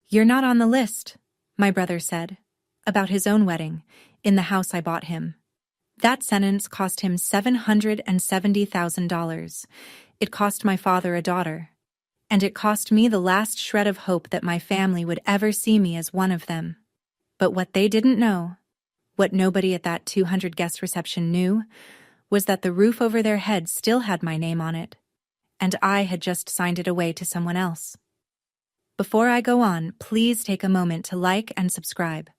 "You're not on the list," my brother said, about his own wedding, in the house I bought him. That sentence cost him $770,000. It cost my father a daughter. And it cost me the last shred of hope that my family would ever see me as one of them. But what they didn't know, what nobody at that 200-guest reception knew, was that the roof over their heads still had my name on it, and I had just signed it away to someone else. Before I go on, please take a moment to like and subscribe,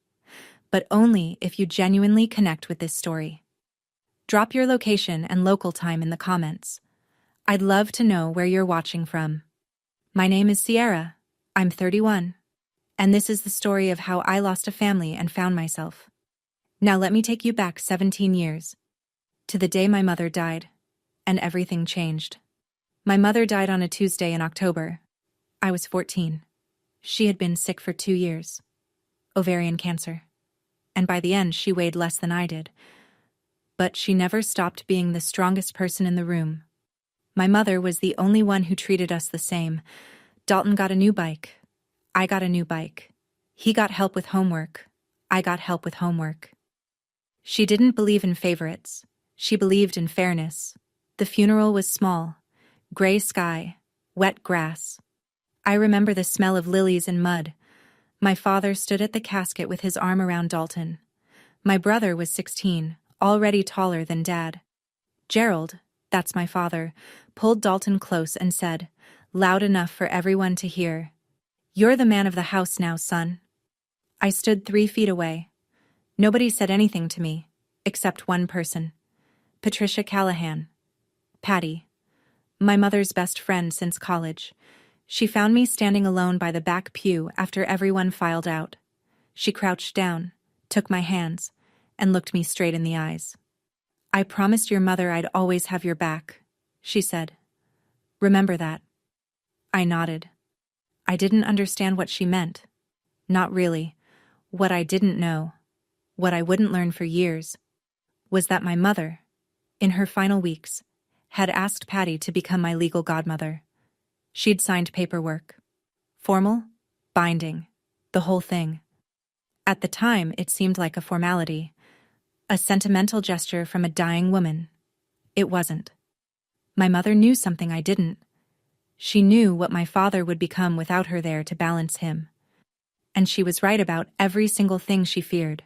but only if you genuinely connect with this story. Drop your location and local time in the comments. I'd love to know where you're watching from. My name is Sierra. I'm 31. And this is the story of how I lost a family and found myself. Now let me take you back 17 years, to the day my mother died, and everything changed. My mother died on a Tuesday in October. I was 14. She had been sick for 2 years. Ovarian cancer. And by the end, she weighed less than I did. But she never stopped being the strongest person in the room. My mother was the only one who treated us the same. Dalton got a new bike. I got a new bike. He got help with homework. I got help with homework. She didn't believe in favorites. She believed in fairness. The funeral was small. Gray sky, wet grass. I remember the smell of lilies and mud. My father stood at the casket with his arm around Dalton. My brother was 16, already taller than Dad. Gerald, that's my father, pulled Dalton close and said, loud enough for everyone to hear, "You're the man of the house now, son." I stood 3 feet away. Nobody said anything to me, except one person. Patricia Callahan. Patty. My mother's best friend since college. She found me standing alone by the back pew after everyone filed out. She crouched down, took my hands, and looked me straight in the eyes. "I promised your mother I'd always have your back," she said. "Remember that." I nodded. I didn't understand what she meant. Not really. What I didn't know, what I wouldn't learn for years, was that my mother, in her final weeks, had asked Patty to become my legal godmother. She'd signed paperwork. Formal, binding, the whole thing. At the time, it seemed like a formality, a sentimental gesture from a dying woman. It wasn't. My mother knew something I didn't. She knew what my father would become without her there to balance him. And she was right about every single thing she feared.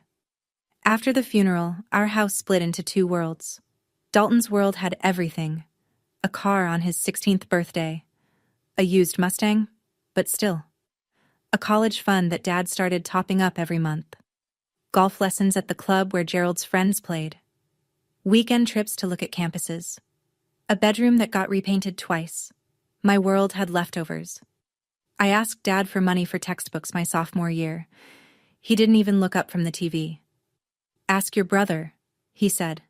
After the funeral, our house split into 2 worlds. Dalton's world had everything. A car on his 16th birthday. A used Mustang, but still. A college fund that Dad started topping up every month. Golf lessons at the club where Gerald's friends played. Weekend trips to look at campuses. A bedroom that got repainted twice. My world had leftovers. I asked Dad for money for textbooks my sophomore year. He didn't even look up from the TV. "Ask your brother," he said.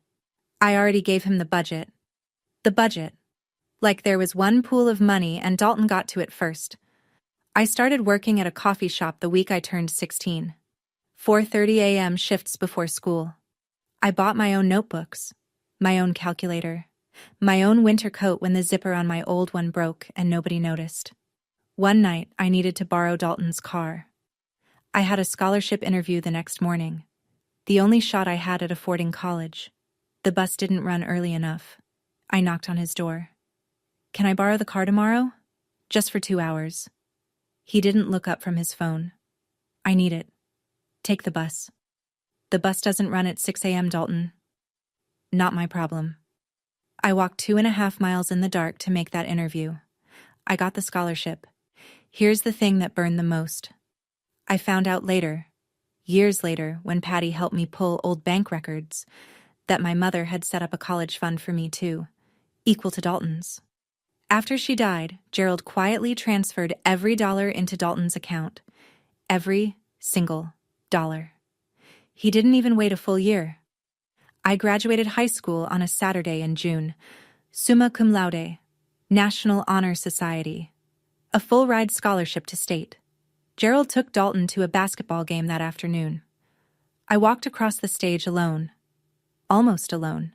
I already gave him the budget. The budget. Like there was one pool of money and Dalton got to it first. I started working at a coffee shop the week I turned 16. 4:30 a.m. shifts before school. I bought my own notebooks, my own calculator, my own winter coat when the zipper on my old one broke and nobody noticed. One night, I needed to borrow Dalton's car. I had a scholarship interview the next morning, the only shot I had at affording college. The bus didn't run early enough. I knocked on his door. "Can I borrow the car tomorrow? Just for 2 hours." He didn't look up from his phone. "I need it. Take the bus." "The bus doesn't run at 6 a.m., Dalton." Not my problem. I walked 2.5 miles in the dark to make that interview. I got the scholarship. Here's the thing that burned the most. I found out later, years later, when Patty helped me pull old bank records, that my mother had set up a college fund for me too, equal to Dalton's. After she died, Gerald quietly transferred every dollar into Dalton's account. Every single dollar. He didn't even wait a full year. I graduated high school on a Saturday in June, summa cum laude, National Honor Society, a full-ride scholarship to state. Gerald took Dalton to a basketball game that afternoon. I walked across the stage alone, almost alone.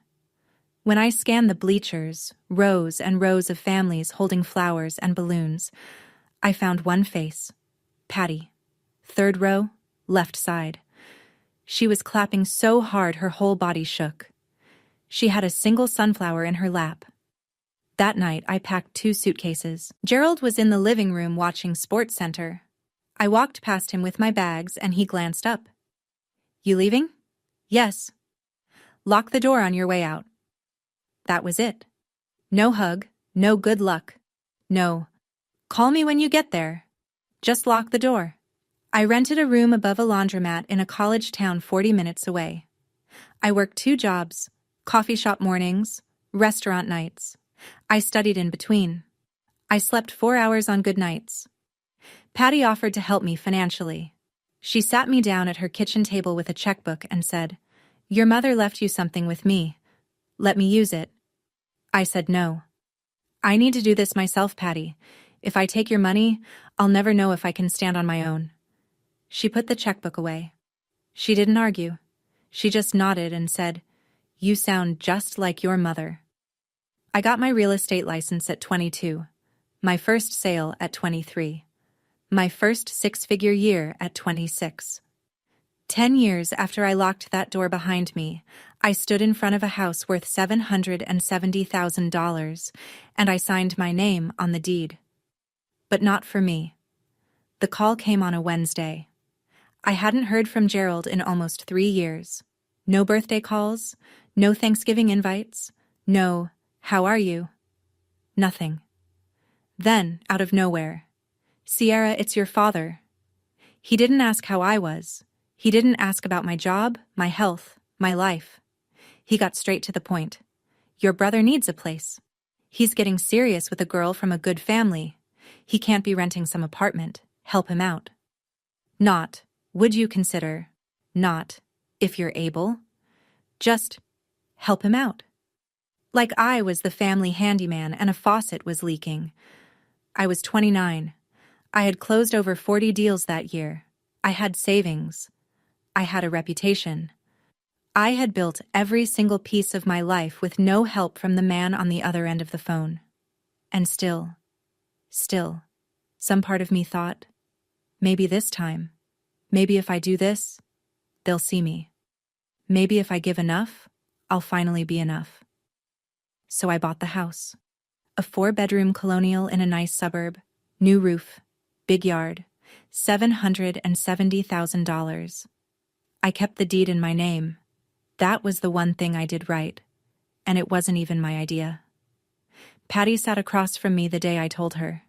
When I scanned the bleachers, rows and rows of families holding flowers and balloons, I found one face, Patty. Third row, left side. She was clapping so hard her whole body shook. She had a single sunflower in her lap. That night, I packed 2 suitcases. Gerald was in the living room watching Sports Center. I walked past him with my bags and he glanced up. "You leaving?" "Yes." "Lock the door on your way out." That was it. No hug, no good luck. No, "Call me when you get there." Just lock the door. I rented a room above a laundromat in a college town 40 minutes away. I worked 2 jobs, coffee shop mornings, restaurant nights. I studied in between. I slept 4 hours on good nights. Patty offered to help me financially. She sat me down at her kitchen table with a checkbook and said, "Your mother left you something with me. Let me use it." I said no. "I need to do this myself, Patty. If I take your money, I'll never know if I can stand on my own." She put the checkbook away. She didn't argue. She just nodded and said, "You sound just like your mother." I got my real estate license at 22, my first sale at 23, my first 6-figure year at 26. 10 years after I locked that door behind me, I stood in front of a house worth $770,000, and I signed my name on the deed. But not for me. The call came on a Wednesday. I hadn't heard from Gerald in almost 3 years. No birthday calls, no Thanksgiving invites, no, "How are you?" Nothing. Then, out of nowhere, "Sierra, it's your father." He didn't ask how I was. He didn't ask about my job, my health, my life. He got straight to the point. "Your brother needs a place. He's getting serious with a girl from a good family. He can't be renting some apartment. Help him out." Not, "Would you consider?" Not, "If you're able." Just, "Help him out." Like I was the family handyman and a faucet was leaking. I was 29. I had closed over 40 deals that year. I had savings. I had a reputation. I had built every single piece of my life with no help from the man on the other end of the phone. And still, some part of me thought, maybe this time, maybe if I do this, they'll see me. Maybe if I give enough, I'll finally be enough. So I bought the house. A 4-bedroom colonial in a nice suburb, new roof, big yard, $770,000. I kept the deed in my name. That was the one thing I did right, and it wasn't even my idea. Patty sat across from me the day I told her.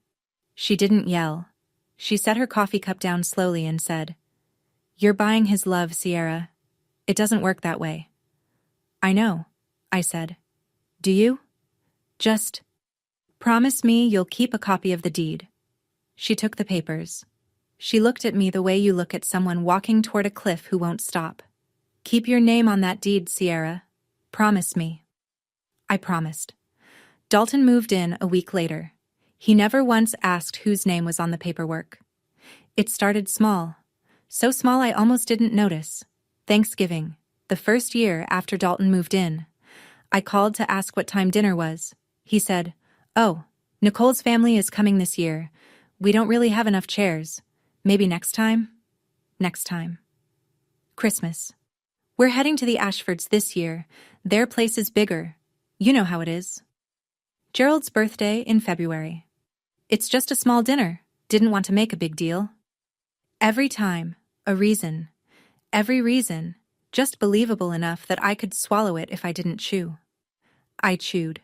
She didn't yell. She set her coffee cup down slowly and said, "You're buying his love, Sierra. It doesn't work that way." "I know," I said. "Do you? Just promise me you'll keep a copy of the deed." She took the papers. She looked at me the way you look at someone walking toward a cliff who won't stop. "Keep your name on that deed, Sierra. Promise me." I promised. Dalton moved in a week later. He never once asked whose name was on the paperwork. It started small. So small I almost didn't notice. Thanksgiving, the first year after Dalton moved in. I called to ask what time dinner was. He said, "Oh, Nicole's family is coming this year. We don't really have enough chairs. Maybe next time?" Next time. Christmas. "We're heading to the Ashfords this year. Their place is bigger. You know how it is." Gerald's birthday in February. "It's just a small dinner. Didn't want to make a big deal." Every time, a reason. Every reason, just believable enough that I could swallow it if I didn't chew. I chewed.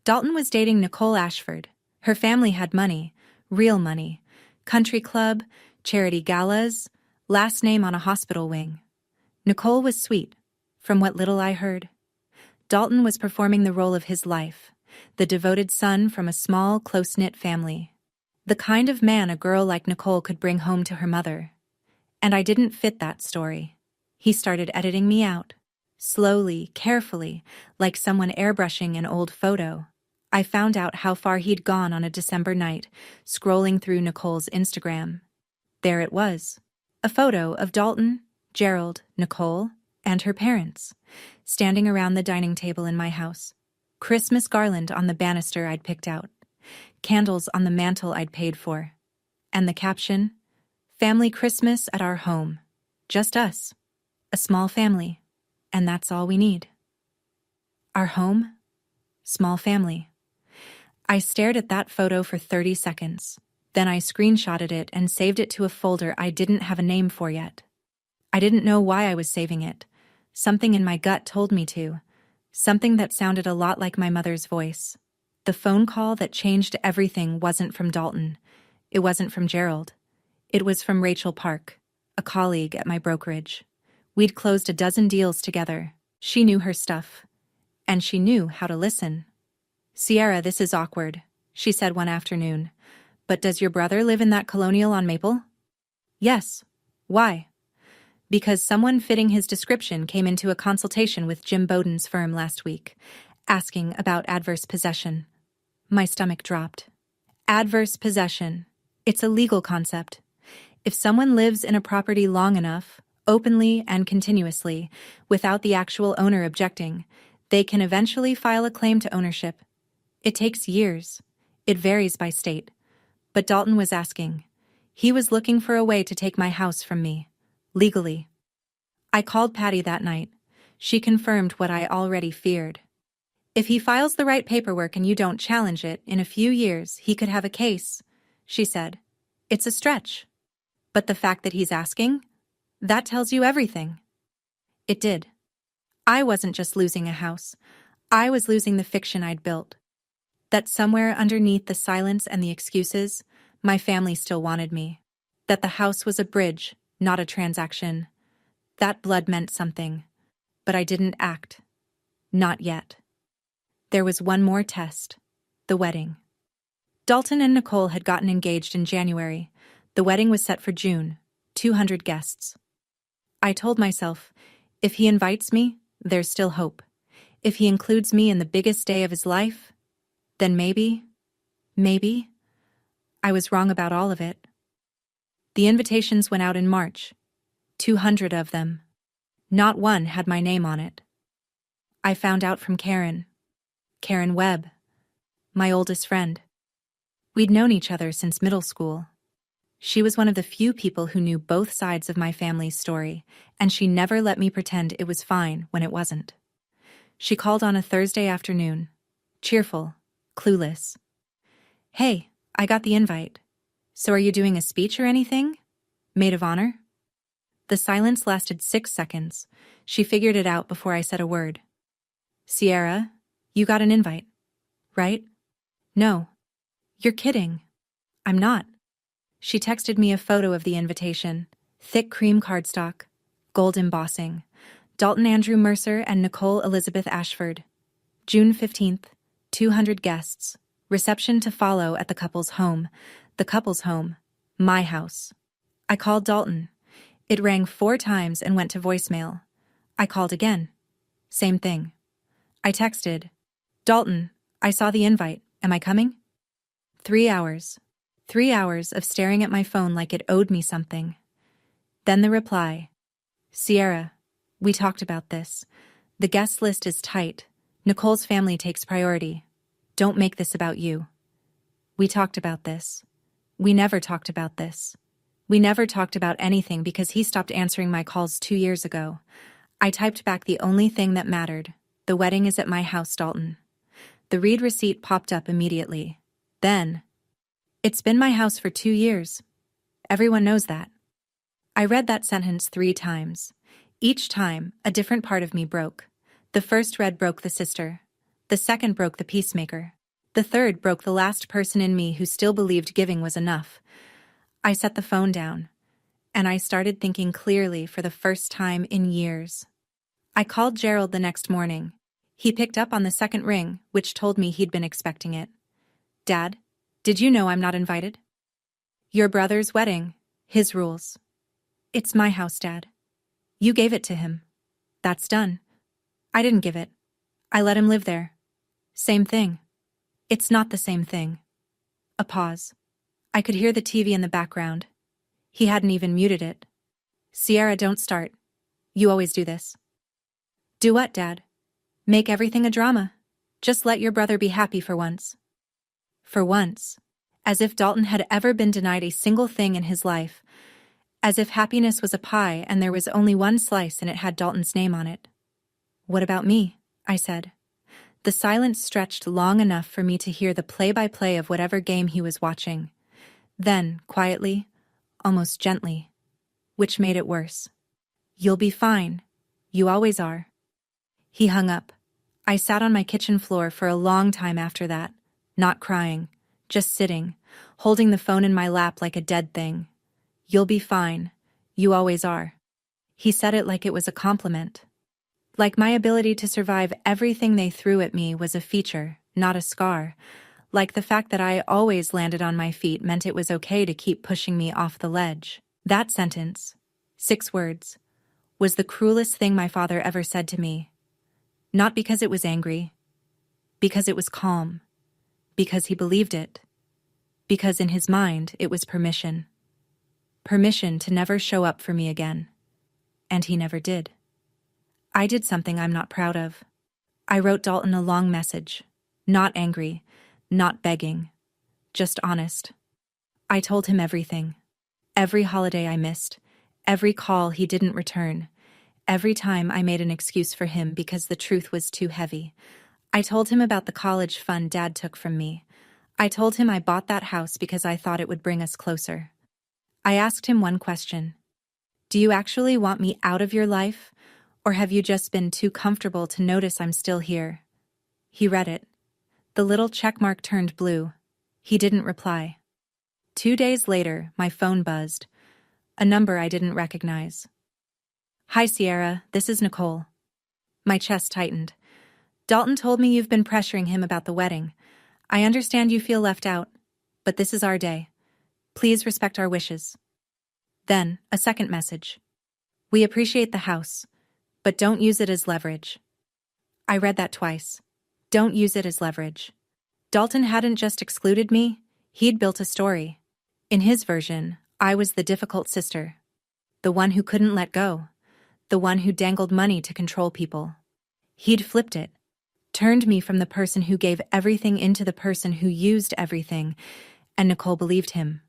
Dalton was dating Nicole Ashford. Her family had money, real money, country club, charity galas, last name on a hospital wing. Nicole was sweet, from what little I heard. Dalton was performing the role of his life, the devoted son from a small, close-knit family. The kind of man a girl like Nicole could bring home to her mother. And I didn't fit that story. He started editing me out. Slowly, carefully, like someone airbrushing an old photo. I found out how far he'd gone on a December night, scrolling through Nicole's Instagram. There it was. A photo of Dalton, Gerald, Nicole, and her parents, standing around the dining table in my house. Christmas garland on the banister I'd picked out. Candles on the mantle I'd paid for. And the caption, Family Christmas at our home. Just us. A small family. And that's all we need. Our home? Small family. I stared at that photo for 30 seconds. Then I screenshotted it and saved it to a folder I didn't have a name for yet. I didn't know why I was saving it. Something in my gut told me to. Something that sounded a lot like my mother's voice. The phone call that changed everything wasn't from Dalton. It wasn't from Gerald. It was from Rachel Park, a colleague at my brokerage. We'd closed a dozen deals together. She knew her stuff. And she knew how to listen. "Sierra, this is awkward," she said one afternoon. "But does your brother live in that colonial on Maple?" "Yes." "Why?" "Because someone fitting his description came into a consultation with Jim Bowden's firm last week, asking about adverse possession." My stomach dropped. Adverse possession. It's a legal concept. If someone lives in a property long enough, openly and continuously, without the actual owner objecting, they can eventually file a claim to ownership. It takes years. It varies by state. But Dalton was asking. He was looking for a way to take my house from me. Legally. I called Patty that night. She confirmed what I already feared. "If he files the right paperwork and you don't challenge it, in a few years he could have a case," she said. "It's a stretch. But the fact that he's asking? That tells you everything." It did. I wasn't just losing a house. I was losing the fiction I'd built. That somewhere underneath the silence and the excuses, my family still wanted me. That the house was a bridge, not a transaction. That blood meant something. But I didn't act. Not yet. There was one more test. The wedding. Dalton and Nicole had gotten engaged in January. The wedding was set for June. 200 guests. I told myself, if he invites me, there's still hope. If he includes me in the biggest day of his life, then maybe. I was wrong about all of it. The invitations went out in March. 200 of them. Not one had my name on it. I found out from Karen Webb, my oldest friend. We'd known each other since middle school. She was one of the few people who knew both sides of my family's story, and she never let me pretend it was fine when it wasn't. She called on a Thursday afternoon, cheerful, clueless. "Hey, I got the invite. So are you doing a speech or anything? Maid of honor?" The silence lasted 6 seconds. She figured it out before I said a word. "Sierra, you got an invite, right?" "No." "You're kidding." "I'm not." She texted me a photo of the invitation. Thick cream cardstock, gold embossing. Dalton Andrew Mercer and Nicole Elizabeth Ashford. June 15th, 200 guests. Reception to follow at the couple's home. The couple's home. My house. I called Dalton. It rang 4 times and went to voicemail. I called again. Same thing. I texted, "Dalton, I saw the invite. Am I coming?" 3 hours. 3 hours of staring at my phone like it owed me something. Then the reply. "Sierra, we talked about this. The guest list is tight. Nicole's family takes priority. Don't make this about you. We talked about this. We never talked about this. We never talked about anything because he stopped answering my calls 2 years ago." I typed back the only thing that mattered. "The wedding is at my house, Dalton." The read receipt popped up immediately. Then, "It's been my house for 2 years. Everyone knows that." I read that sentence 3 times. Each time, a different part of me broke. The first read broke the sister. The second broke the peacemaker. The third broke the last person in me who still believed giving was enough. I set the phone down, and I started thinking clearly for the first time in years. I called Gerald the next morning. He picked up on the second ring, which told me he'd been expecting it. "Dad, did you know I'm not invited?" "Your brother's wedding. His rules." "It's my house, Dad. You gave it to him. That's done." "I didn't give it. I let him live there." "Same thing." "It's not the same thing." A pause. I could hear the TV in the background. He hadn't even muted it. "Sierra, don't start. You always do this." "Do what, Dad?" "Make everything a drama. Just let your brother be happy for once." For once. As if Dalton had ever been denied a single thing in his life. as if happiness was a pie and there was only one slice and it had Dalton's name on it. "What about me?" I said. The silence stretched long enough for me to hear the play-by-play of whatever game he was watching. Then, quietly, almost gently, which made it worse. "You'll be fine. You always are." He hung up. I sat on my kitchen floor for a long time after that, not crying, just sitting, holding the phone in my lap like a dead thing. "You'll be fine. You always are." He said it like it was a compliment. Like my ability to survive everything they threw at me was a feature, not a scar. Like the fact that I always landed on my feet meant it was okay to keep pushing me off the ledge. That sentence, 6 words, was the cruelest thing my father ever said to me. Not because it was angry, because it was calm, because he believed it, because in his mind it was permission. Permission to never show up for me again. And he never did. I did something I'm not proud of. I wrote Dalton a long message, not angry, not begging, just honest. I told him everything. Every holiday I missed, every call he didn't return, every time I made an excuse for him because the truth was too heavy. I told him about the college fund Dad took from me. I told him I bought that house because I thought it would bring us closer. I asked him one question. "Do you actually want me out of your life, or have you just been too comfortable to notice I'm still here?" He read it. The little checkmark turned blue. He didn't reply. 2 days later, my phone buzzed. A number I didn't recognize. "Hi, Sierra, this is Nicole." My chest tightened. "Dalton told me you've been pressuring him about the wedding. I understand you feel left out, but this is our day. Please respect our wishes." Then, a second message. "We appreciate the house, but don't use it as leverage." I read that twice. Don't use it as leverage. Dalton hadn't just excluded me, he'd built a story. In his version, I was the difficult sister. The one who couldn't let go. The one who dangled money to control people. He'd flipped it. Turned me from the person who gave everything into the person who used everything, and Nicole believed him.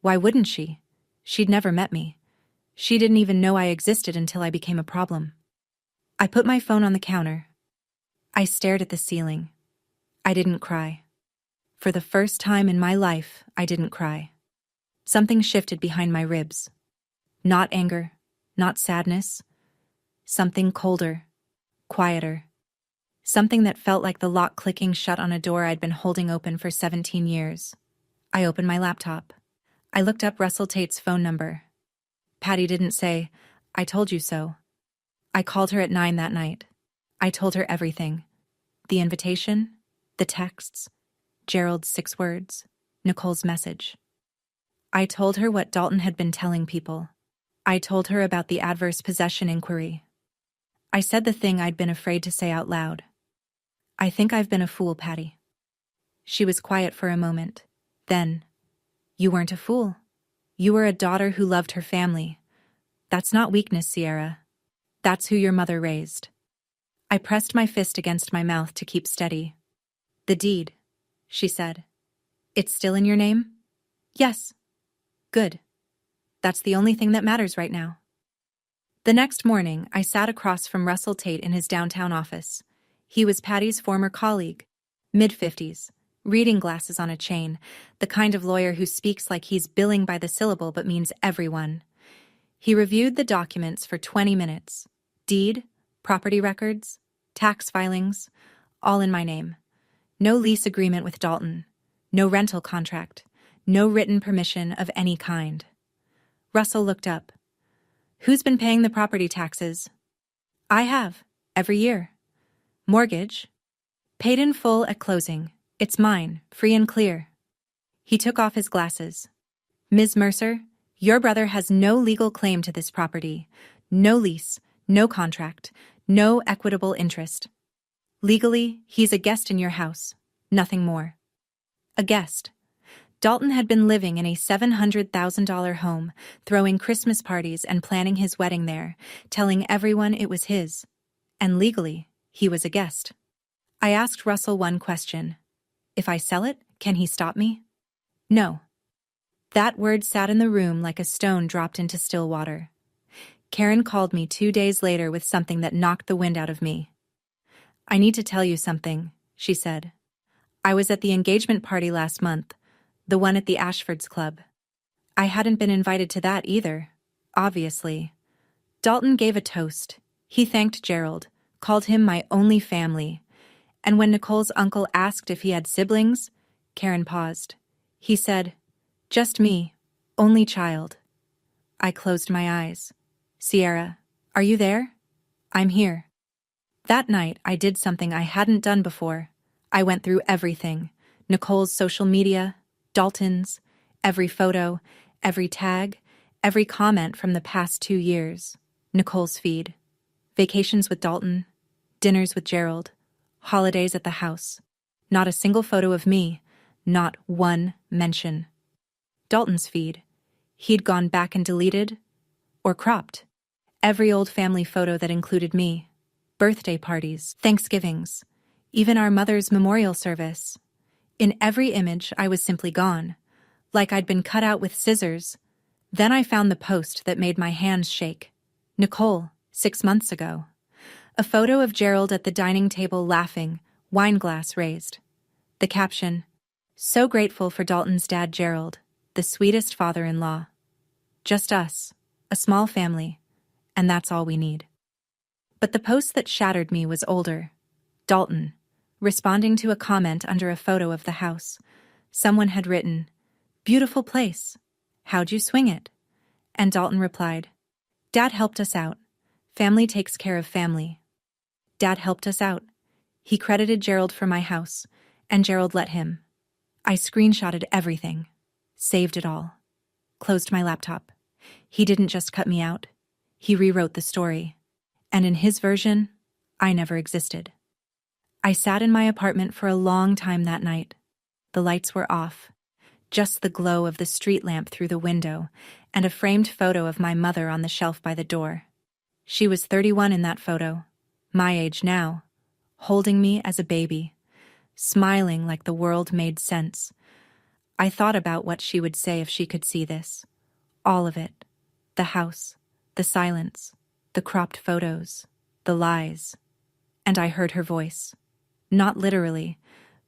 Why wouldn't she? She'd never met me. She didn't even know I existed until I became a problem. I put my phone on the counter. I stared at the ceiling. I didn't cry. For the first time in my life, I didn't cry. Something shifted behind my ribs. Not anger, not sadness. Something colder, quieter. Something that felt like the lock clicking shut on a door I'd been holding open for 17 years. I opened my laptop. I looked up Russell Tate's phone number. Patty didn't say, "I told you so." I called her at 9 that night. I told her everything. The invitation, the texts, Gerald's 6 words, Nicole's message. I told her what Dalton had been telling people. I told her about the adverse possession inquiry. I said the thing I'd been afraid to say out loud. "I think I've been a fool, Patty." She was quiet for a moment. Then, "You weren't a fool. You were a daughter who loved her family. That's not weakness, Sierra. That's who your mother raised." I pressed my fist against my mouth to keep steady. "The deed," she said. "It's still in your name?" "Yes." "Good. That's the only thing that matters right now." The next morning, I sat across from Russell Tate in his downtown office. He was Patty's former colleague, mid-50s, reading glasses on a chain, the kind of lawyer who speaks like he's billing by the syllable but means everyone. He reviewed the documents for 20 minutes. Deed, property records, tax filings, all in my name. No lease agreement with Dalton, no rental contract, no written permission of any kind. Russell looked up. "Who's been paying the property taxes?" "I have, every year." "Mortgage?" "Paid in full at closing. It's mine, free and clear." He took off his glasses. "Ms. Mercer, your brother has no legal claim to this property. No lease, no contract, no equitable interest. Legally, he's a guest in your house, nothing more." A guest. Dalton had been living in a $700,000 home, throwing Christmas parties and planning his wedding there, telling everyone it was his. And legally, he was a guest. I asked Russell one question. "If I sell it, can he stop me?" "No." That word sat in the room like a stone dropped into still water. Karen called me 2 days later with something that knocked the wind out of me. "I need to tell you something," she said. "I was at the engagement party last month, the one at the Ashfords Club. I hadn't been invited to that either, obviously. Dalton gave a toast. He thanked Gerald, called him my only family. And when Nicole's uncle asked if he had siblings, Karen paused. He said, 'Just me, only child.' I closed my eyes. 'Sierra, are you there?' 'I'm here.' That night, I did something I hadn't done before. I went through everything. Nicole's social media, Dalton's, every photo, every tag, every comment from the past 2 years. Nicole's feed. Vacations with Dalton, dinners with Gerald, holidays at the house. Not a single photo of me, not one mention. Dalton's feed. He'd gone back and deleted, or cropped, every old family photo that included me. Birthday parties, Thanksgivings, even our mother's memorial service. In every image, I was simply gone, like I'd been cut out with scissors. Then I found the post that made my hands shake. Nicole, 6 months ago. A photo of Gerald at the dining table laughing, wine glass raised. The caption, "So grateful for Dalton's dad Gerald, the sweetest father-in-law. Just us, a small family, and that's all we need." But the post that shattered me was older. Dalton, responding to a comment under a photo of the house. Someone had written, "Beautiful place. How'd you swing it?" And Dalton replied, "Dad helped us out. Family takes care of family. Dad helped us out." He credited Gerald for my house, and Gerald let him. I screenshotted everything, saved it all, closed my laptop. He didn't just cut me out. He rewrote the story. And in his version, I never existed. I sat in my apartment for a long time that night. The lights were off, just the glow of the street lamp through the window and a framed photo of my mother on the shelf by the door. She was 31 in that photo, my age now, holding me as a baby, smiling like the world made sense. I thought about what she would say if she could see this. All of it. The house, the silence, the cropped photos, the lies. And I heard her voice. Not literally,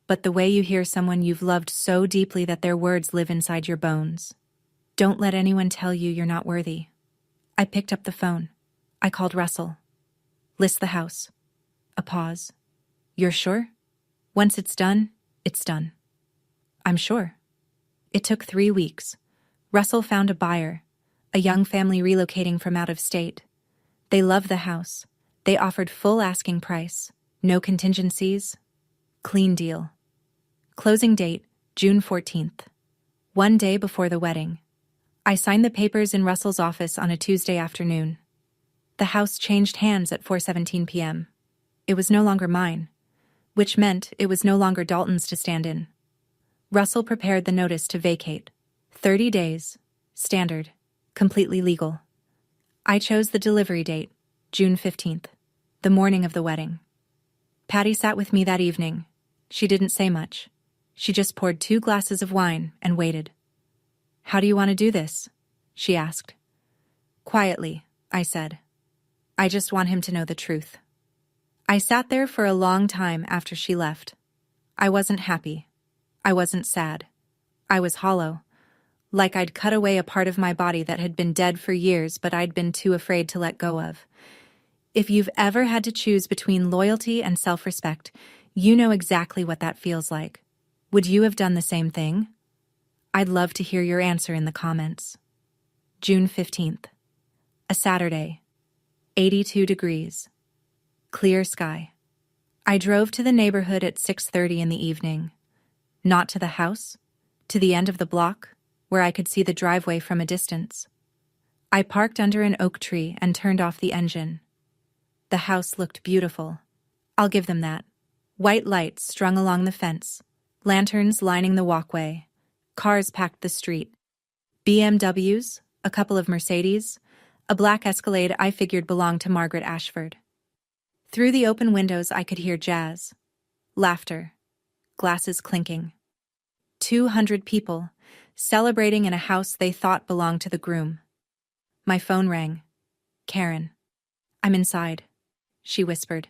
but the way you hear someone you've loved so deeply that their words live inside your bones. "Don't let anyone tell you you're not worthy." I picked up the phone. I called Russell. "List the house." A pause. "You're sure?" "Once it's done, it's done." "I'm sure." It took 3 weeks. Russell found a buyer, a young family relocating from out of state. They loved the house. They offered full asking price, no contingencies. Clean deal. Closing date, June 14th. 1 day before the wedding. I signed the papers in Russell's office on a Tuesday afternoon. The house changed hands at 4:17 p.m. It was no longer mine, which meant it was no longer Dalton's to stand in. Russell prepared the notice to vacate. 30 days. Standard. Completely legal. I chose the delivery date, June 15th, the morning of the wedding. Patty sat with me that evening. She didn't say much. She just poured 2 glasses of wine and waited. "How do you want to do this?" she asked. "Quietly," I said. "I just want him to know the truth." I sat there for a long time after she left. I wasn't happy. I wasn't sad. I was hollow, like I'd cut away a part of my body that had been dead for years but I'd been too afraid to let go of. If you've ever had to choose between loyalty and self-respect, you know exactly what that feels like. Would you have done the same thing? I'd love to hear your answer in the comments. June 15th. A Saturday. 82 degrees. Clear sky. I drove to the neighborhood at 6:30 in the evening. Not to the house, to the end of the block, where I could see the driveway from a distance. I parked under an oak tree and turned off the engine. The house looked beautiful. I'll give them that. White lights strung along the fence, lanterns lining the walkway, cars packed the street. BMWs, a couple of Mercedes, a black Escalade I figured belonged to Margaret Ashford. Through the open windows I could hear jazz, laughter, glasses clinking. 200 people, celebrating in a house they thought belonged to the groom. My phone rang. Karen. I'm inside, she whispered.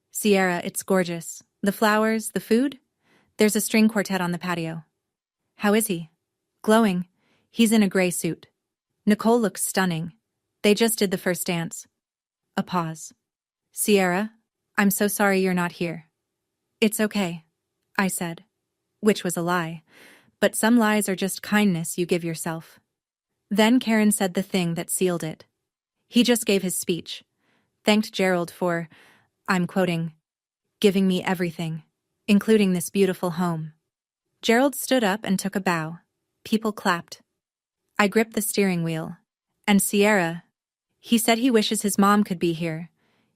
Sierra, it's gorgeous. The flowers, the food? There's a string quartet on the patio. How is he? Glowing. He's in a gray suit. Nicole looks stunning. They just did the first dance. A pause. Sierra, I'm so sorry you're not here. It's okay, I said, which was a lie, but some lies are just kindness you give yourself. Then Karen said the thing that sealed it. He just gave his speech, thanked Gerald for, I'm quoting, giving me everything, including this beautiful home. Gerald stood up and took a bow. People clapped. I gripped the steering wheel. And Sierra, he said he wishes his mom could be here.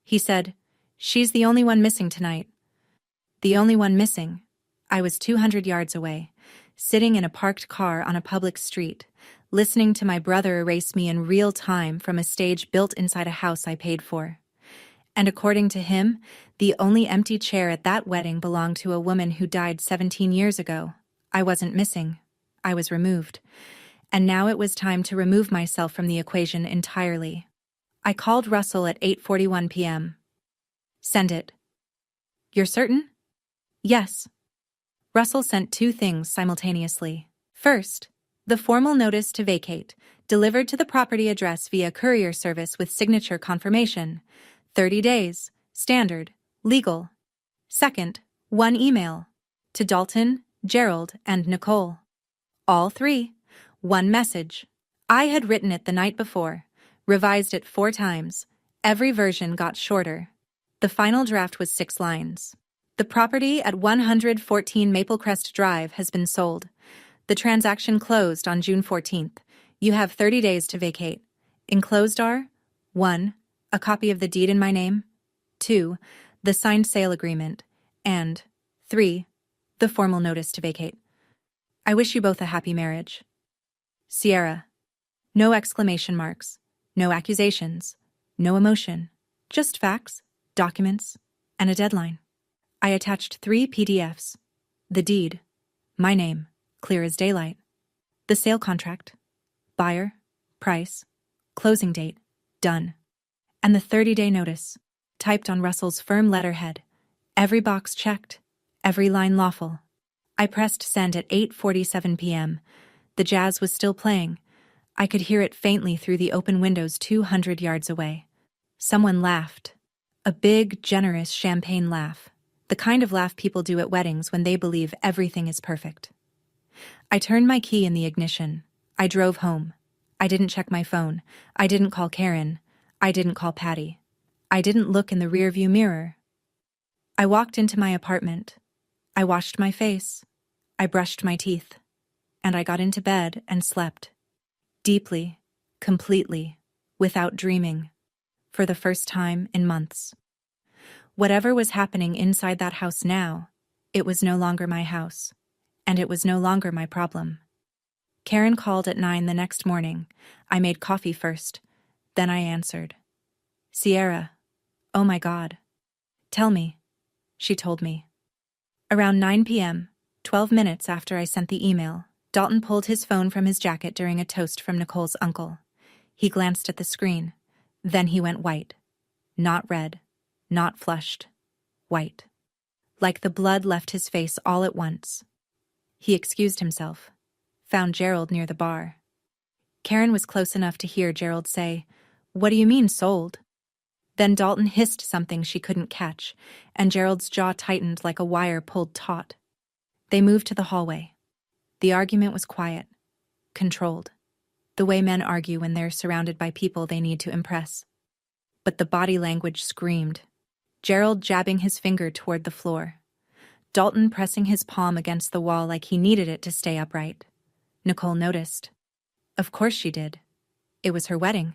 He said, she's the only one missing tonight. The only one missing. I was 200 yards away, sitting in a parked car on a public street, listening to my brother erase me in real time from a stage built inside a house I paid for. And according to him, the only empty chair at that wedding belonged to a woman who died 17 years ago. I wasn't missing. I was removed. And now it was time to remove myself from the equation entirely. I called Russell at 8:41 p.m. Send it. You're certain? Yes. Russell sent two things simultaneously. First, the formal notice to vacate, delivered to the property address via courier service with signature confirmation. 30 days, standard, legal. Second, one email. To Dalton, Gerald, and Nicole. All three. One message. I had written it the night before, revised it 4 times. Every version got shorter. The final draft was 6 lines. The property at 114 Maplecrest Drive has been sold. The transaction closed on June 14th. You have 30 days to vacate. Enclosed are 1. A copy of the deed in my name. 2. The signed sale agreement. And 3. The formal notice to vacate. I wish you both a happy marriage. Sierra. No exclamation marks. No accusations. No emotion. Just facts, documents, and a deadline. I attached 3 PDFs. The deed. My name. Clear as daylight. The sale contract. Buyer. Price. Closing date. Done. And the 30-day notice. Typed on Russell's firm letterhead. Every box checked. Every line lawful. I pressed send at 8:47 p.m. The jazz was still playing. I could hear it faintly through the open windows 200 yards away. Someone laughed. A big, generous champagne laugh. The kind of laugh people do at weddings when they believe everything is perfect. I turned my key in the ignition. I drove home. I didn't check my phone. I didn't call Karen. I didn't call Patty. I didn't look in the rearview mirror. I walked into my apartment. I washed my face. I brushed my teeth. And I got into bed and slept. Deeply, completely, without dreaming. For the first time in months. Whatever was happening inside that house now, it was no longer my house. And it was no longer my problem. Karen called at 9 the next morning. I made coffee first. Then I answered. Sierra. Oh my God. Tell me. She told me. Around 9 p.m., 12 minutes after I sent the email, Dalton pulled his phone from his jacket during a toast from Nicole's uncle. He glanced at the screen. Then he went white. Not red. Not flushed. White. Like the blood left his face all at once. He excused himself. Found Gerald near the bar. Karen was close enough to hear Gerald say, "What do you mean, sold?" Then Dalton hissed something she couldn't catch, and Gerald's jaw tightened like a wire pulled taut. They moved to the hallway. The argument was quiet, controlled, the way men argue when they're surrounded by people they need to impress. But the body language screamed. Gerald jabbing his finger toward the floor. Dalton pressing his palm against the wall like he needed it to stay upright. Nicole noticed. Of course she did. It was her wedding.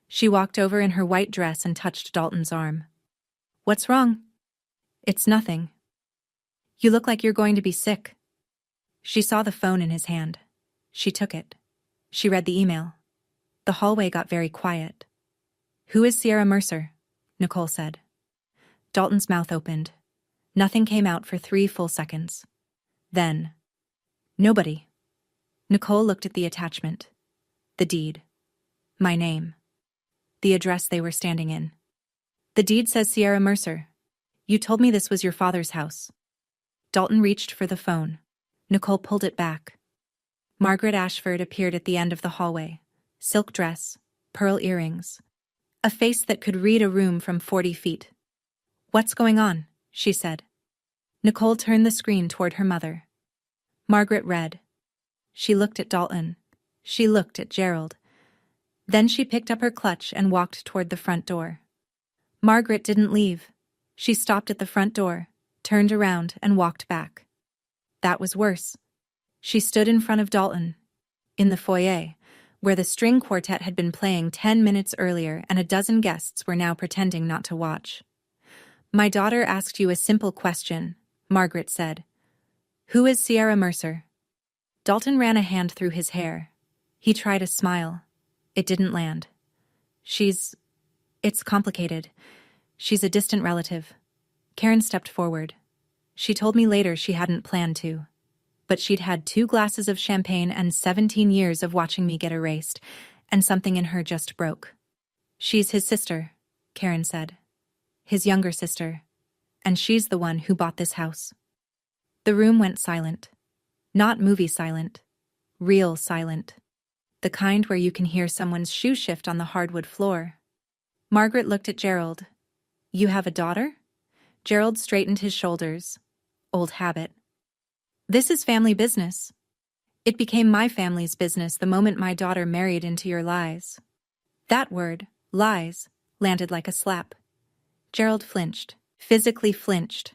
She walked over in her white dress and touched Dalton's arm. What's wrong? It's nothing. You look like you're going to be sick. She saw the phone in his hand. She took it. She read the email. The hallway got very quiet. Who is Sierra Mercer? Nicole said. Dalton's mouth opened. Nothing came out for 3 full seconds. Then, nobody. Nicole looked at the attachment. The deed. My name. The address they were standing in. The deed says Sierra Mercer. You told me this was your father's house. Dalton reached for the phone. Nicole pulled it back. Margaret Ashford appeared at the end of the hallway. Silk dress, pearl earrings. A face that could read a room from 40 feet. What's going on? She said. Nicole turned the screen toward her mother. Margaret read. She looked at Dalton. She looked at Gerald. Then she picked up her clutch and walked toward the front door. Margaret didn't leave. She stopped at the front door, turned around, and walked back. That was worse. She stood in front of Dalton, in the foyer, where the string quartet had been playing 10 minutes earlier and a dozen guests were now pretending not to watch. My daughter asked you a simple question, Margaret said. Who is Sierra Mercer? Dalton ran a hand through his hair. He tried a smile. It didn't land. It's complicated. She's a distant relative. Karen stepped forward. She told me later she hadn't planned to. But she'd had 2 glasses of champagne and 17 years of watching me get erased, and something in her just broke. She's his sister, Karen said. His younger sister. And she's the one who bought this house. The room went silent. Not movie silent. Real silent. The kind where you can hear someone's shoe shift on the hardwood floor. Margaret looked at Gerald. You have a daughter? Gerald straightened his shoulders. Old habit. This is family business. It became my family's business the moment my daughter married into your lies. That word, lies, landed like a slap. Gerald flinched, physically flinched.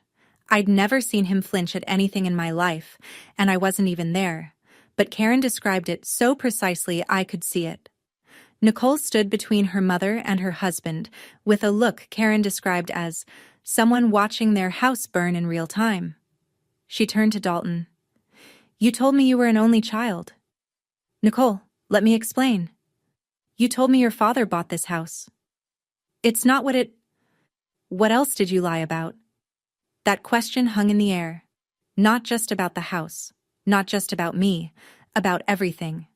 I'd never seen him flinch at anything in my life, and I wasn't even there, but Karen described it so precisely I could see it. Nicole stood between her mother and her husband with a look Karen described as someone watching their house burn in real time. She turned to Dalton. You told me you were an only child. Nicole, let me explain. You told me your father bought this house. It's not What else did you lie about? That question hung in the air. Not just about the house, not just about me, about everything.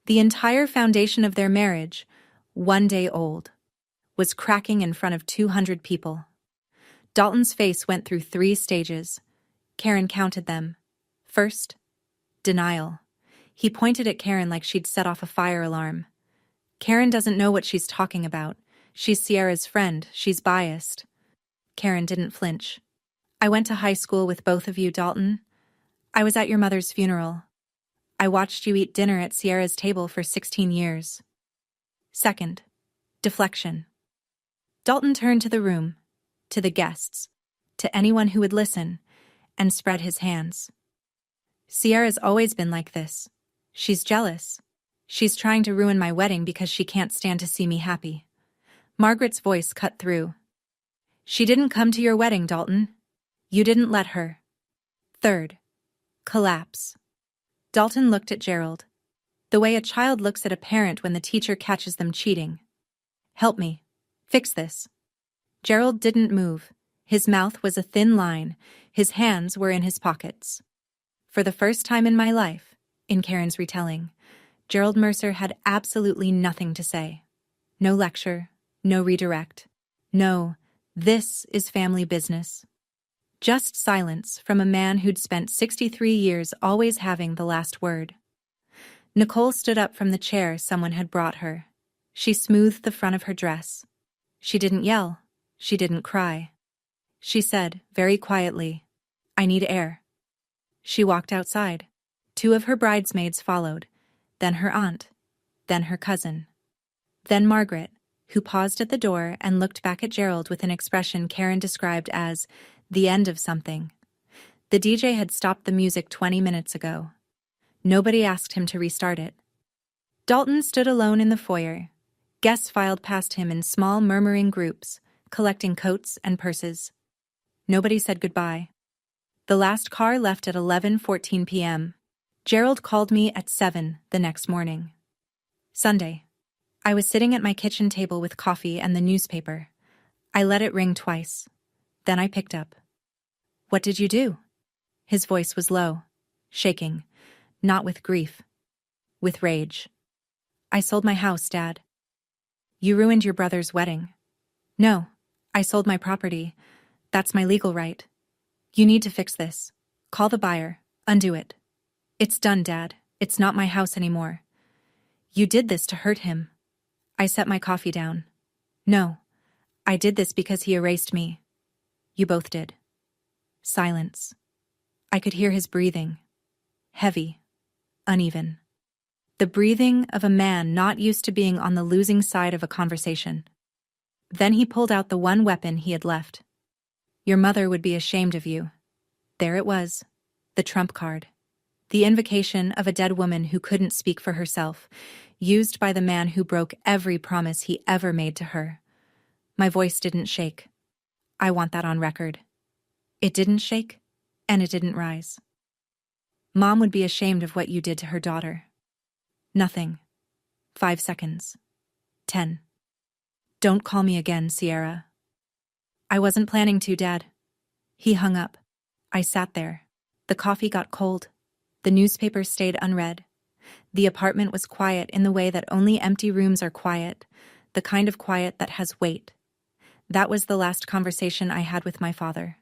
The entire foundation of their marriage, 1 day old, was cracking in front of 200 people. Dalton's face went through 3 stages. Karen counted them. First, denial. He pointed at Karen like she'd set off a fire alarm. Karen doesn't know what she's talking about. She's Sierra's friend. She's biased. Karen didn't flinch. I went to high school with both of you, Dalton. I was at your mother's funeral. I watched you eat dinner at Sierra's table for 16 years. Second, deflection. Dalton turned to the room, to the guests, to anyone who would listen, and spread his hands. Sierra's always been like this. She's jealous. She's trying to ruin my wedding because she can't stand to see me happy. Margaret's voice cut through. She didn't come to your wedding, Dalton. You didn't let her. Third, collapse. Dalton looked at Gerald, the way a child looks at a parent when the teacher catches them cheating. Help me. Fix this. Gerald didn't move. His mouth was a thin line. His hands were in his pockets. For the first time in my life, in Karen's retelling, Gerald Mercer had absolutely nothing to say. No lecture, no redirect. No, this is family business. Just silence from a man who'd spent 63 years always having the last word. Nicole stood up from the chair someone had brought her. She smoothed the front of her dress. She didn't yell. She didn't cry. She said, very quietly, I need air. She walked outside. 2 of her bridesmaids followed, then her aunt, then her cousin. Then Margaret, who paused at the door and looked back at Gerald with an expression Karen described as the end of something. The DJ had stopped the music 20 minutes ago. Nobody asked him to restart it. Dalton stood alone in the foyer. Guests filed past him in small murmuring groups, collecting coats and purses. Nobody said goodbye. The last car left at 11:14 p.m. Gerald called me at 7 the next morning. Sunday. I was sitting at my kitchen table with coffee and the newspaper. I let it ring twice. Then I picked up. What did you do? His voice was low, shaking, not with grief. with rage. I sold my house, Dad. You ruined your brother's wedding. No, I sold my property. That's my legal right. You need to fix this. Call the buyer. Undo it. It's done, Dad. It's not my house anymore. You did this to hurt him. I set my coffee down. No, I did this because he erased me. You both did. Silence. I could hear his breathing. Heavy. Uneven. The breathing of a man not used to being on the losing side of a conversation. Then he pulled out the one weapon he had left. Your mother would be ashamed of you. There it was. The trump card. The invocation of a dead woman who couldn't speak for herself, used by the man who broke every promise he ever made to her. My voice didn't shake. I want that on record. It didn't shake, and it didn't rise. Mom would be ashamed of what you did to her daughter. Nothing. 5 seconds. 10. Don't call me again, Sierra. I wasn't planning to, Dad. He hung up. I sat there. The coffee got cold. The newspaper stayed unread. The apartment was quiet in the way that only empty rooms are quiet, the kind of quiet that has weight. That was the last conversation I had with my father.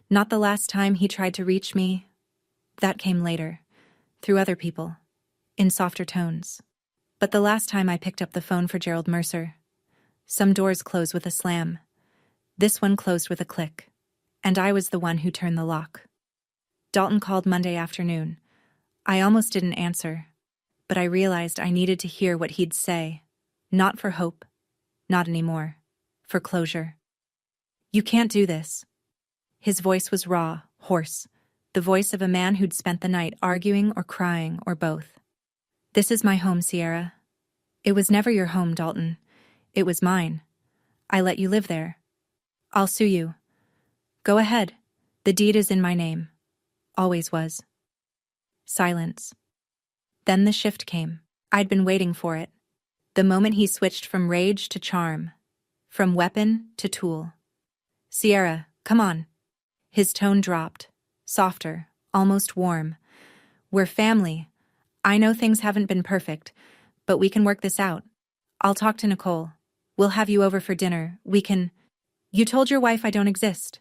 Not the last time he tried to reach me. That came later, through other people, in softer tones. But the last time I picked up the phone for Gerald Mercer. Some doors close with a slam. This one closed with a click, and I was the one who turned the lock. Dalton called Monday afternoon. I almost didn't answer, but I realized I needed to hear what he'd say. Not for hope. Not anymore. For closure. You can't do this. His voice was raw, hoarse, the voice of a man who'd spent the night arguing or crying or both. This is my home, Sierra. It was never your home, Dalton. It was mine. I let you live there. I'll sue you. Go ahead. The deed is in my name. Always was. Silence. Then the shift came. I'd been waiting for it. The moment he switched from rage to charm. From weapon to tool. Sierra, come on. His tone dropped. Softer, almost warm. We're family. I know things haven't been perfect, but we can work this out. I'll talk to Nicole. We'll have you over for dinner. We can... You told your wife I don't exist.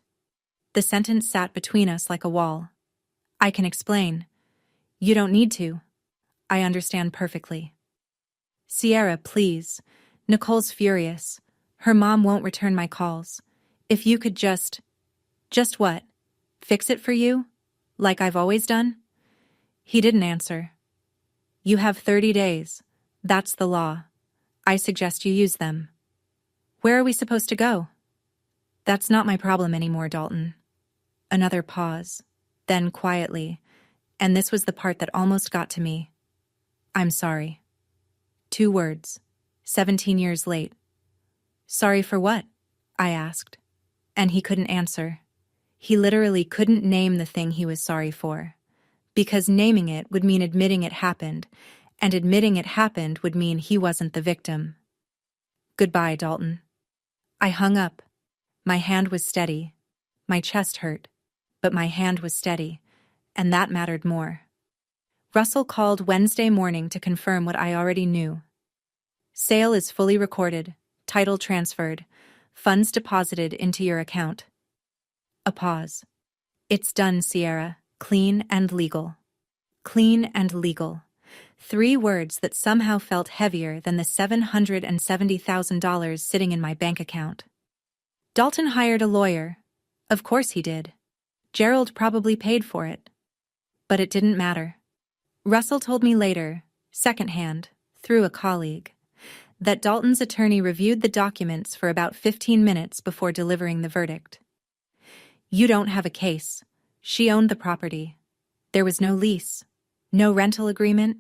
The sentence sat between us like a wall. I can explain. You don't need to. I understand perfectly. Sierra, please. Nicole's furious. Her mom won't return my calls. If you could just... Just what? Fix it for you? Like I've always done? He didn't answer. You have 30 days. That's the law. I suggest you use them. Where are we supposed to go? That's not my problem anymore, Dalton. Another pause. Then quietly, and this was the part that almost got to me. I'm sorry. 2 words. 17 years late. Sorry for what? I asked. And he couldn't answer. He literally couldn't name the thing he was sorry for. Because naming it would mean admitting it happened, and admitting it happened would mean he wasn't the victim. Goodbye, Dalton. I hung up. My hand was steady. My chest hurt. But my hand was steady, and that mattered more. Russell called Wednesday morning to confirm what I already knew. Sale is fully recorded, title transferred, funds deposited into your account. A pause. It's done, Sierra. Clean and legal. Clean and legal. 3 words that somehow felt heavier than the $770,000 sitting in my bank account. Dalton hired a lawyer. Of course he did. Gerald probably paid for it. But it didn't matter. Russell told me later, secondhand, through a colleague, that Dalton's attorney reviewed the documents for about 15 minutes before delivering the verdict. You don't have a case. She owned the property. There was no lease, no rental agreement,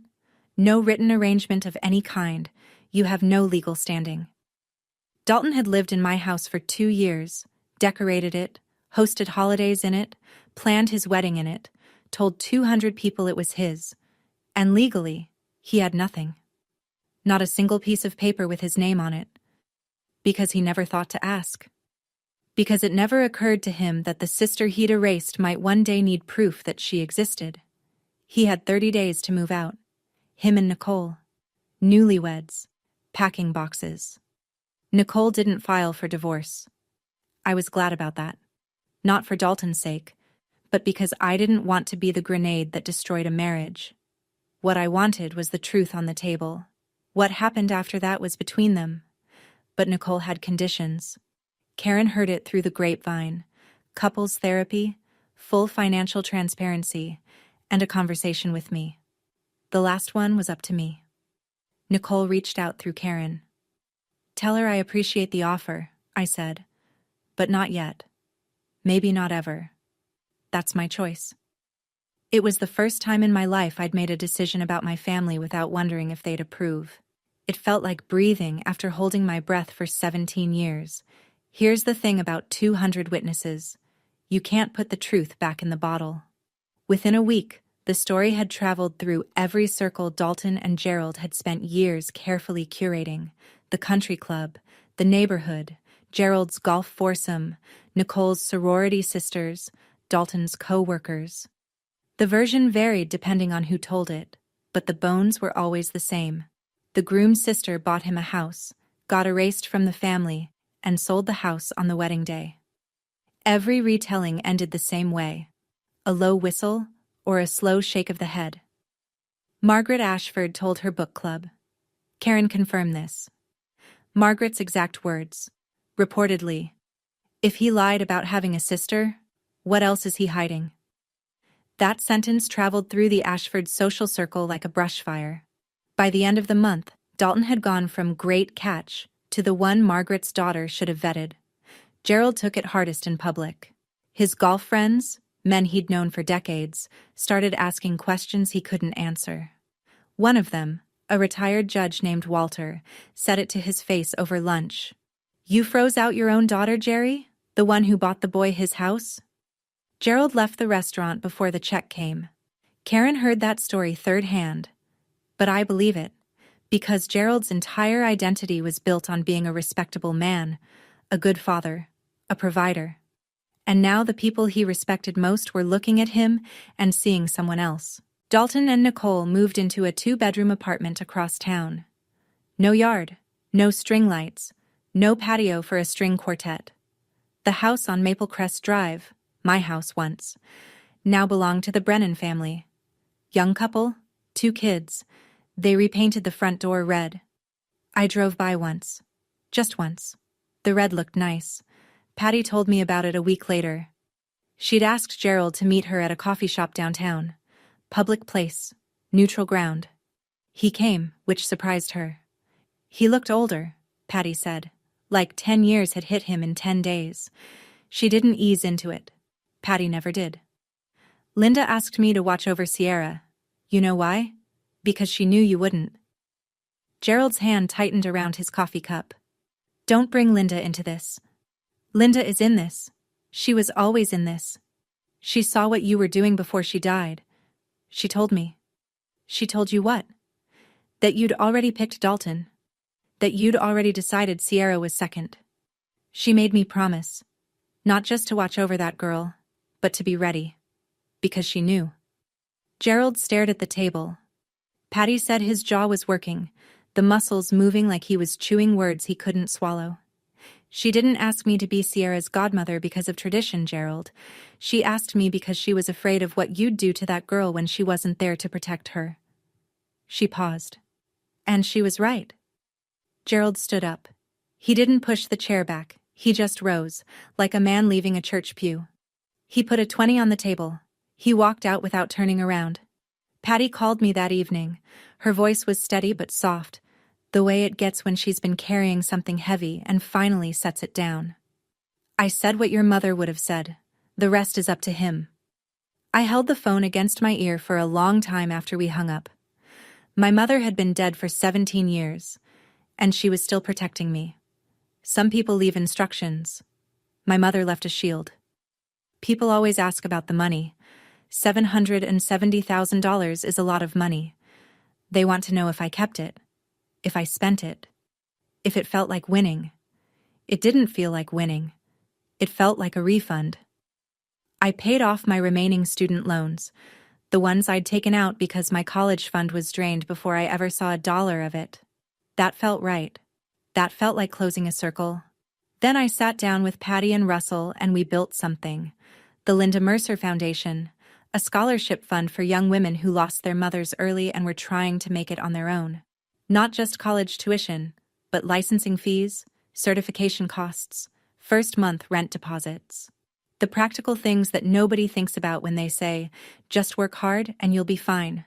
no written arrangement of any kind. You have no legal standing. Dalton had lived in my house for 2 years, decorated it, hosted holidays in it, planned his wedding in it, told 200 people it was his, and legally, he had nothing. Not a single piece of paper with his name on it. Because he never thought to ask. Because it never occurred to him that the sister he'd erased might one day need proof that she existed. He had 30 days to move out. Him and Nicole. Newlyweds. Packing boxes. Nicole didn't file for divorce. I was glad about that. Not for Dalton's sake, but because I didn't want to be the grenade that destroyed a marriage. What I wanted was the truth on the table. What happened after that was between them. But Nicole had conditions. Karen heard it through the grapevine. Couples therapy, full financial transparency, and a conversation with me. The last one was up to me. Nicole reached out through Karen. "Tell her I appreciate the offer," I said. "But not yet. Maybe not ever. That's my choice." It was the first time in my life I'd made a decision about my family without wondering if they'd approve. It felt like breathing after holding my breath for 17 years. Here's the thing about 200 witnesses. You can't put the truth back in the bottle. Within a week, the story had traveled through every circle Dalton and Gerald had spent years carefully curating. The country club, the neighborhood, Gerald's golf foursome, Nicole's sorority sisters, Dalton's co-workers. The version varied depending on who told it, but the bones were always the same. The groom's sister bought him a house, got erased from the family, and sold the house on the wedding day. Every retelling ended the same way: a low whistle or a slow shake of the head. Margaret Ashford told her book club. Karen confirmed this. Margaret's exact words. Reportedly, "If he lied about having a sister, what else is he hiding?" That sentence traveled through the Ashford social circle like a brush fire. By the end of the month, Dalton had gone from great catch to the one Margaret's daughter should have vetted. Gerald took it hardest in public. His golf friends, men he'd known for decades, started asking questions he couldn't answer. One of them, a retired judge named Walter, said it to his face over lunch. "You froze out your own daughter, Jerry? The one who bought the boy his house?" Gerald left the restaurant before the check came. Karen heard that story third hand. But I believe it, because Gerald's entire identity was built on being a respectable man, a good father, a provider. And now the people he respected most were looking at him and seeing someone else. Dalton and Nicole moved into a 2-bedroom apartment across town. No yard, no string lights, no patio for a string quartet. The house on Maple Crest Drive, my house once, now belonged to the Brennan family. Young couple, 2 kids. They repainted the front door red. I drove by once. Just once. The red looked nice. Patty told me about it a week later. She'd asked Gerald to meet her at a coffee shop downtown. Public place. Neutral ground. He came, which surprised her. He looked older, Patty said. Like 10 years had hit him in 10 days. She didn't ease into it. Patty never did. "Linda asked me to watch over Sierra. You know why? Because she knew you wouldn't." Gerald's hand tightened around his coffee cup. "Don't bring Linda into this. Linda is in this. She was always in this. She saw what you were doing before she died. She told me." "She told you what?" "That you'd already picked Dalton. That you'd already decided Sierra was second. She made me promise. Not just to watch over that girl, but to be ready. Because she knew." Gerald stared at the table. Patty said his jaw was working, the muscles moving like he was chewing words he couldn't swallow. "She didn't ask me to be Sierra's godmother because of tradition, Gerald. She asked me because she was afraid of what you'd do to that girl when she wasn't there to protect her." She paused. And she was right. Gerald stood up. He didn't push the chair back, he just rose, like a man leaving a church pew. He put a 20 on the table. He walked out without turning around. Patty called me that evening. Her voice was steady but soft, the way it gets when she's been carrying something heavy and finally sets it down. "I said what your mother would have said. The rest is up to him." I held the phone against my ear for a long time after we hung up. My mother had been dead for 17 years, and she was still protecting me. Some people leave instructions. My mother left a shield. People always ask about the money. $770,000 is a lot of money. They want to know if I kept it, if I spent it, if it felt like winning. It didn't feel like winning. It felt like a refund. I paid off my remaining student loans. The ones I'd taken out because my college fund was drained before I ever saw $1 of it. That felt right. That felt like closing a circle. Then I sat down with Patty and Russell and we built something. The Linda Mercer Foundation, a scholarship fund for young women who lost their mothers early and were trying to make it on their own. Not just college tuition, but licensing fees, certification costs, first month rent deposits. The practical things that nobody thinks about when they say, just work hard and you'll be fine.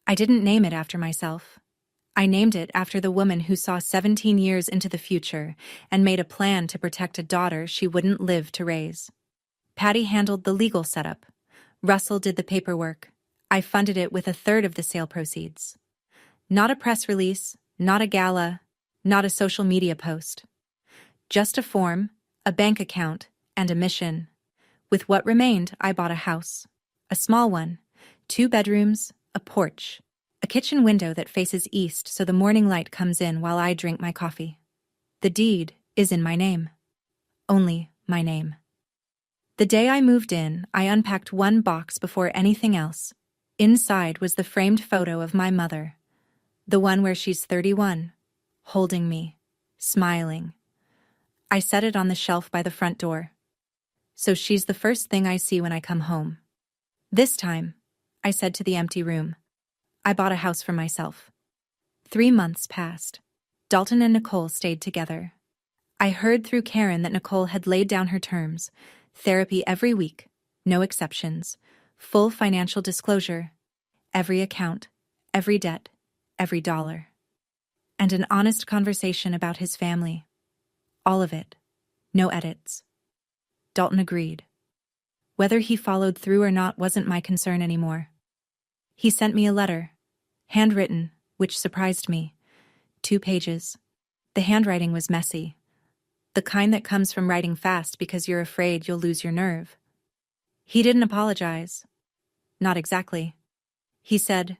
I didn't name it after myself. I named it after the woman who saw 17 years into the future and made a plan to protect a daughter she wouldn't live to raise. Patty handled the legal setup. Russell did the paperwork. I funded it with 1/3 of the sale proceeds. Not a press release, not a gala, not a social media post. Just a form, a bank account, and a mission. With what remained, I bought a house. A small one, 2 bedrooms, a porch, a kitchen window that faces east so the morning light comes in while I drink my coffee. The deed is in my name. Only my name. The day I moved in, I unpacked one box before anything else. Inside was the framed photo of my mother. The one where she's 31, holding me, smiling. I set it on the shelf by the front door. So she's the first thing I see when I come home. This time, I said to the empty room, I bought a house for myself. 3 months passed. Dalton and Nicole stayed together. I heard through Karen that Nicole had laid down her terms, therapy every week, no exceptions, full financial disclosure, every account, every debt, every dollar. And an honest conversation about his family. All of it. No edits. Dalton agreed. Whether he followed through or not wasn't my concern anymore. He sent me a letter, handwritten, which surprised me. 2 pages. The handwriting was messy. The kind that comes from writing fast because you're afraid you'll lose your nerve. He didn't apologize. Not exactly. He said,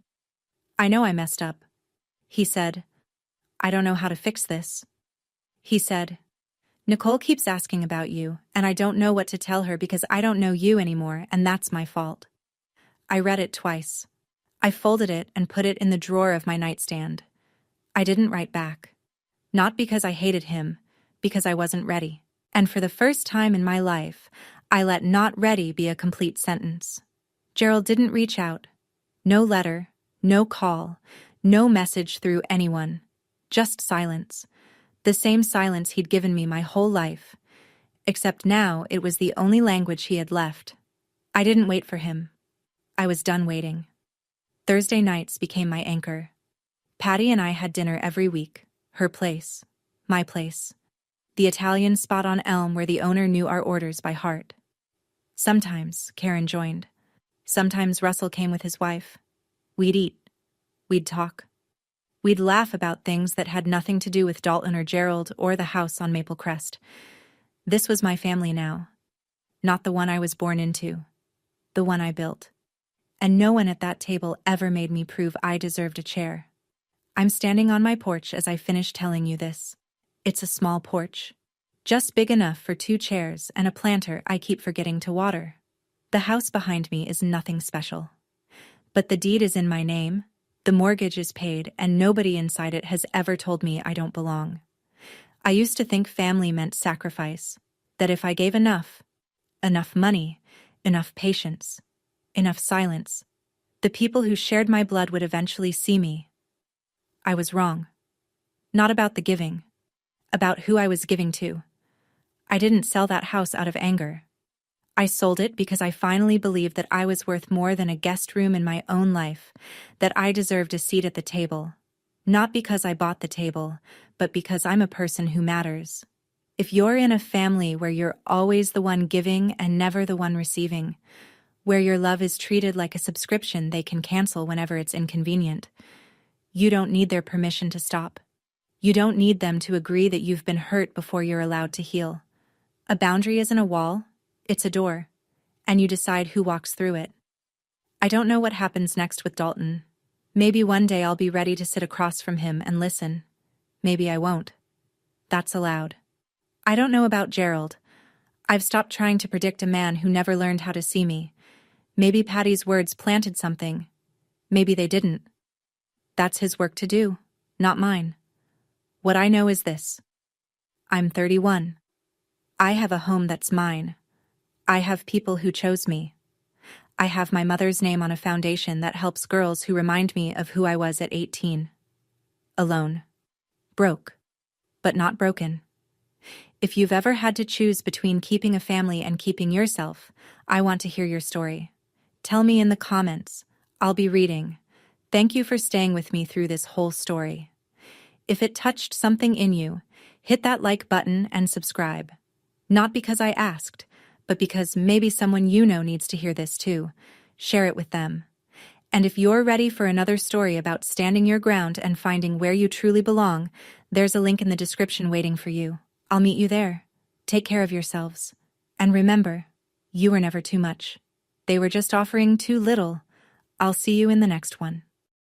I know I messed up. He said, I don't know how to fix this. He said, Nicole keeps asking about you, and I don't know what to tell her because I don't know you anymore, and that's my fault. I read it twice. I folded it and put it in the drawer of my nightstand. I didn't write back. Not because I hated him, because I wasn't ready. And for the first time in my life, I let not ready be a complete sentence. Gerald didn't reach out. No letter, no call, no message through anyone. Just silence. The same silence he'd given me my whole life. Except now it was the only language he had left. I didn't wait for him. I was done waiting. Thursday nights became my anchor. Patty and I had dinner every week. Her place. My place. The Italian spot on Elm where the owner knew our orders by heart. Sometimes Karen joined. Sometimes Russell came with his wife. We'd eat. We'd talk. We'd laugh about things that had nothing to do with Dalton or Gerald or the house on Maple Crest. This was my family now. Not the one I was born into. The one I built. And no one at that table ever made me prove I deserved a chair. I'm standing on my porch as I finish telling you this. It's a small porch. Just big enough for 2 chairs and a planter I keep forgetting to water. The house behind me is nothing special. But the deed is in my name. The mortgage is paid, and nobody inside it has ever told me I don't belong. I used to think family meant sacrifice, that if I gave enough money, enough patience, enough silence, the people who shared my blood would eventually see me. I was wrong. Not about the giving, about who I was giving to. I didn't sell that house out of anger. I sold it because I finally believed that I was worth more than a guest room in my own life, that I deserved a seat at the table. Not because I bought the table, but because I'm a person who matters. If you're in a family where you're always the one giving and never the one receiving, where your love is treated like a subscription they can cancel whenever it's inconvenient, you don't need their permission to stop. You don't need them to agree that you've been hurt before you're allowed to heal. A boundary isn't a wall. It's a door, and you decide who walks through it. I don't know what happens next with Dalton. Maybe one day I'll be ready to sit across from him and listen. Maybe I won't. That's allowed. I don't know about Gerald. I've stopped trying to predict a man who never learned how to see me. Maybe Patty's words planted something. Maybe they didn't. That's his work to do, not mine. What I know is this. I'm 31. I have a home that's mine. I have people who chose me. I have my mother's name on a foundation that helps girls who remind me of who I was at 18. Alone. Broke. But not broken. If you've ever had to choose between keeping a family and keeping yourself, I want to hear your story. Tell me in the comments. I'll be reading. Thank you for staying with me through this whole story. If it touched something in you, hit that like button and subscribe. Not because I asked, but because maybe someone you know needs to hear this too. Share it with them. And if you're ready for another story about standing your ground and finding where you truly belong, there's a link in the description waiting for you. I'll meet you there. Take care of yourselves. And remember, you were never too much. They were just offering too little. I'll see you in the next one.